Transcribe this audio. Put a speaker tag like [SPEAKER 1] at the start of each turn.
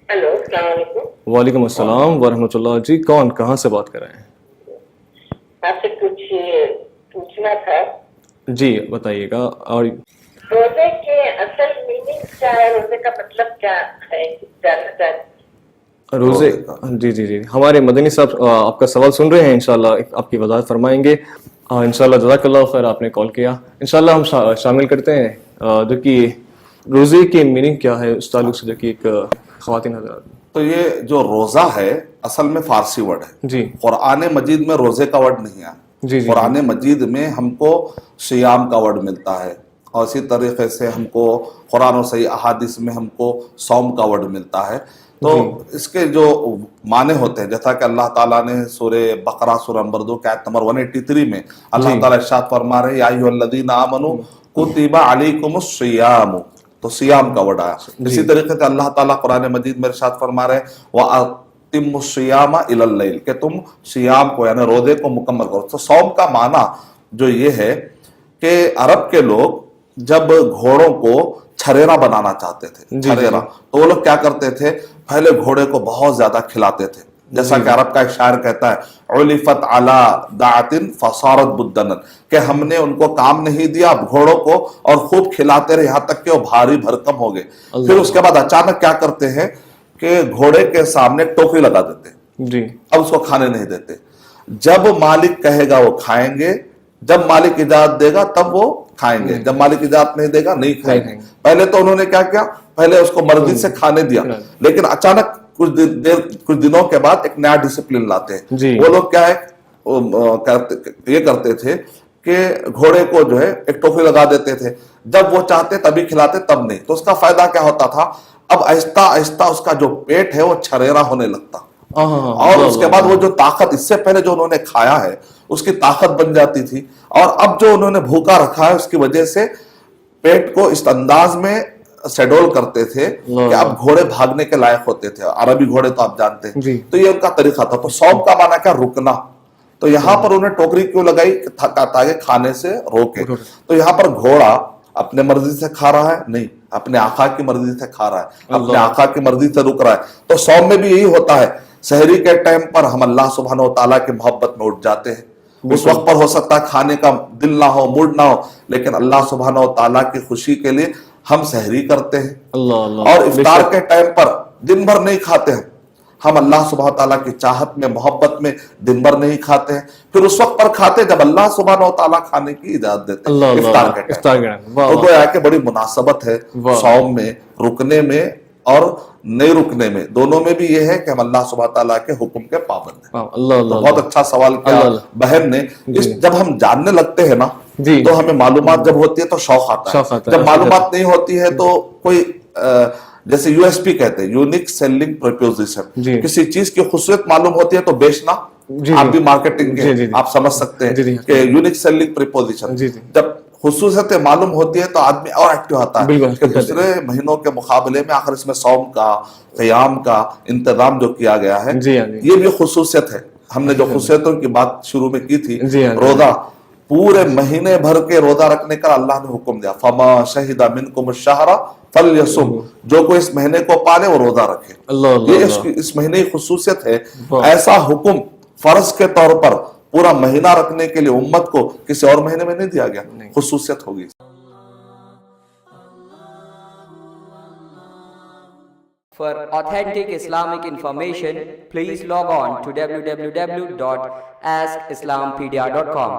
[SPEAKER 1] Hello, अस्सलाम वालेकुम।
[SPEAKER 2] वालेकुम अस्सलाम वरहमतुल्लाह। जी कौन, कहाँ से बात कर रहे हैं?
[SPEAKER 1] आपसे कुछ पूछना था।
[SPEAKER 2] जी बताइएगा। और
[SPEAKER 1] रोजे के असल मीनिंग क्या है, रोजे का मतलब क्या है, जानना चाहती।
[SPEAKER 2] रोज़े,
[SPEAKER 3] रोजे का
[SPEAKER 2] जी जी जी, हमारे मदनी साहब आपका सवाल सुन रहे हैं, इंशाल्लाह आपकी वजाहत फरमाएंगे। इंशाल्लाह जज़ाकल्लाह खैर, आपने कॉल किया। इंशाल्लाह हम शामिल करते हैं। जो कि रोज़े की मीनिंग क्या है उस ताल्लुक से, जो कि एक ख़वातीन हज़रात।
[SPEAKER 3] तो ये जो रोजा है असल में फारसी वर्ड है।
[SPEAKER 2] जी
[SPEAKER 3] कुरान मजीद में रोजे का वर्ड नहीं है।
[SPEAKER 2] जी जी जी
[SPEAKER 3] कुरान मजीद में हमको सियाम का वर्ड मिलता है, और इसी तरीके से हमको कुरान और सही अहादीस में हमको सौम का वर्ड मिलता है। तो
[SPEAKER 2] जी
[SPEAKER 3] इसके जो माने होते हैं, जैसा कि अल्लाह ताला ने सूरे बकरा सूरह नंबर 2 के आयत नंबर 183 में अल्लाह
[SPEAKER 2] जी
[SPEAKER 3] ताला इरशाद फरमा रहे हैं, या अय्युहल्लज़ीना आमनू कुतिबा अलैकुमुस सियाम। तो सियाम का वर्ड आया।
[SPEAKER 2] जी
[SPEAKER 3] इसी तरीके से अल्लाह ताला कुरान मजीद में इरशाद फरमा रहे हैं, वअतिम्मु सियाम इलल लैल, कि तुम सियाम को यानी रोजे को मुकम्मल करो। तो सौम का माना जो ये है कि अरब के लोग जब घोड़ों को छरेरा बनाना चाहते थे,
[SPEAKER 2] जी जी
[SPEAKER 3] छरेरा, तो वो लोग क्या करते थे, पहले घोड़े को बहुत ज्यादा खिलाते थे। जैसा
[SPEAKER 2] जी
[SPEAKER 3] कि अरब का एक शायर कहता है, उलिफत अला दातिन फसारत बुद्दनन, कि हमने उनको काम नहीं दिया अब घोड़ों को, और खूब खिलाते रहे यहाँ तक कि वो भारी भरकम हो गए। फिर उसके बाद अचानक क्या करते हैं कि घोड़े के सामने टोकरी लगा देते हैं,
[SPEAKER 2] जी
[SPEAKER 3] अब उसको खाने नहीं देते। जब मालिक कहेगा वो खाएंगे, जब मालिक इजाजत देगा तब वो खाएंगे, जब मालिक इजाजत नहीं देगा नहीं खाएंगे।
[SPEAKER 2] खाएंगे।
[SPEAKER 3] पहले तो उन्होंने क्या किया, पहले उसको मर्जी से खाने दिया,
[SPEAKER 2] खिला-
[SPEAKER 3] लेकिन अचानक कुछ दिनों के बाद एक नया डिसिप्लिन लाते हैं।
[SPEAKER 2] जी
[SPEAKER 3] वो लोग क्या है, ये करते थे कि घोड़े को जो है एक टोकरी लगा देते थे, जब वो चाहते तभी खिलाते, तब नहीं। तो उसका फायदा क्या होता था, अब आहिस्ता आहिस्ता उसका जो पेट है वो छरेरा होने लगता,
[SPEAKER 2] हाँ हाँ हाँ,
[SPEAKER 3] और
[SPEAKER 2] अल्लाह
[SPEAKER 3] उसके
[SPEAKER 2] अल्लाह
[SPEAKER 3] बाद वो
[SPEAKER 2] अल्लाह।
[SPEAKER 3] जो ताकत इससे पहले जो उन्होंने खाया है उसकी ताकत बन जाती थी, और अब जो उन्होंने भूखा रखा है उसकी वजह से पेट को इस अंदाज में शेड्यूल करते थे
[SPEAKER 2] अल्लाह
[SPEAKER 3] कि अब
[SPEAKER 2] अल्लाह।
[SPEAKER 3] घोड़े भागने के लायक होते थे। अरबी घोड़े तो आप जानते हैं।
[SPEAKER 2] जी
[SPEAKER 3] तो ये उनका तरीका था। तो सौम का माना क्या, रुकना। तो यहां पर उन्हें टोकरी क्यों लगाई, ताकि खाने से रोके। तो यहाँ पर घोड़ा अपने मर्जी से खा रहा है नहीं, अपने आका की मर्जी से खा रहा है, अपने
[SPEAKER 2] अल्लाह।
[SPEAKER 3] आका की मर्जी से रुक रहा है। तो सौम में भी यही होता है, सहरी के टाइम पर हम अल्लाह सुब्हानहू व तआला की मोहब्बत में उठ जाते हैं। उस
[SPEAKER 2] बिल्कुल।
[SPEAKER 3] वक्त पर हो सकता है खाने का दिल ना हो, मूड ना हो, लेकिन अल्लाह सुब्हानहू व तआला की खुशी के लिए हम सहरी करते हैं।
[SPEAKER 2] अल्लाह अल्लाह।
[SPEAKER 3] और इफ्तार
[SPEAKER 2] बेशक।
[SPEAKER 3] के टाइम पर दिन भर नहीं खाते हैं, हम अल्लाह सुब्हानहू व तआला की चाहत में, मोहब्बत में दिन भर नहीं खाते हैं। फिर उस वक्त पर खाते हैं जब अल्लाह सुब्हानहू व तआला खाने की इजाजत देते
[SPEAKER 2] अल्लाह
[SPEAKER 3] हैं,
[SPEAKER 2] अल्लाह
[SPEAKER 3] इफ्तार
[SPEAKER 2] अल्लाह।
[SPEAKER 3] के टाइम
[SPEAKER 2] इफ्तार
[SPEAKER 3] पर।
[SPEAKER 2] के टाइम, वाह
[SPEAKER 3] तो
[SPEAKER 2] वाह
[SPEAKER 3] गोया कि बड़ी मुनासबत है
[SPEAKER 2] वाह।
[SPEAKER 3] सौम में, रुकने में और नहीं रुकने में, दोनों में भी ये है कि हम अल्लाह सुब्हानहू व तआला के हुक्म के पाबंद हैं।
[SPEAKER 2] वाह, अल्लाह
[SPEAKER 3] तो
[SPEAKER 2] अल्लाह
[SPEAKER 3] बहुत
[SPEAKER 2] अल्लाह।
[SPEAKER 3] अच्छा सवाल किया
[SPEAKER 2] अल्लाह अल्लाह।
[SPEAKER 3] बहन ने। इस
[SPEAKER 2] जी
[SPEAKER 3] जब हम जानने लगते हैं ना,
[SPEAKER 2] जी
[SPEAKER 3] तो हमें मालूमात जब होती है तो शौक आता है।
[SPEAKER 2] शौक आता है,
[SPEAKER 3] जब मालूमात नहीं होती है तो कोई जैसे यूएसपी कहते हैं, यूनिक सेलिंग प्रोपोजिशन,
[SPEAKER 2] जी
[SPEAKER 3] किसी चीज की खुशियत मालूम होती है तो बेचना।
[SPEAKER 2] जी
[SPEAKER 3] आप
[SPEAKER 2] जी
[SPEAKER 3] भी मार्केटिंग के
[SPEAKER 2] जी जी जी
[SPEAKER 3] आप समझ सकते हैं
[SPEAKER 2] जी जी
[SPEAKER 3] कि यूनिक सेलिंग प्रोपोजिशन,
[SPEAKER 2] जी जी
[SPEAKER 3] जब खुसूसियतें मालूम होती है तो आदमी और एक्टिव आता है
[SPEAKER 2] बिल्कुल
[SPEAKER 3] कि दूसरे महीनों के मुकाबले में आखिर इसमें सौम का, क़याम का इंतजाम जो किया गया है,
[SPEAKER 2] जी हाँ जी
[SPEAKER 3] ये भी खुसूसियत है। हमने जो खुसूसियतों की बात शुरू में की थी,
[SPEAKER 2] जी हाँ जी।
[SPEAKER 3] रोजा पूरे महीने भर के रोजा रखने का अल्लाह ने हुक्म दिया, फमा शहिदा मिनकुम शहरा फलयसुम, जो कोई इस महीने को पाले वो रोजा रखे।
[SPEAKER 2] अल्लाह अल्लाह
[SPEAKER 3] ये
[SPEAKER 2] अल्लाह।
[SPEAKER 3] इस महीने की खुसूसियत है।
[SPEAKER 2] वाह।
[SPEAKER 3] ऐसा हुक्म फर्ज के तौर पर पूरा महीना रखने के लिए उम्मत को किसी और महीने में नहीं दिया गया, खुसूसियत होगी।
[SPEAKER 4] For authentic Islamic information, please log on to www.askislampedia.com.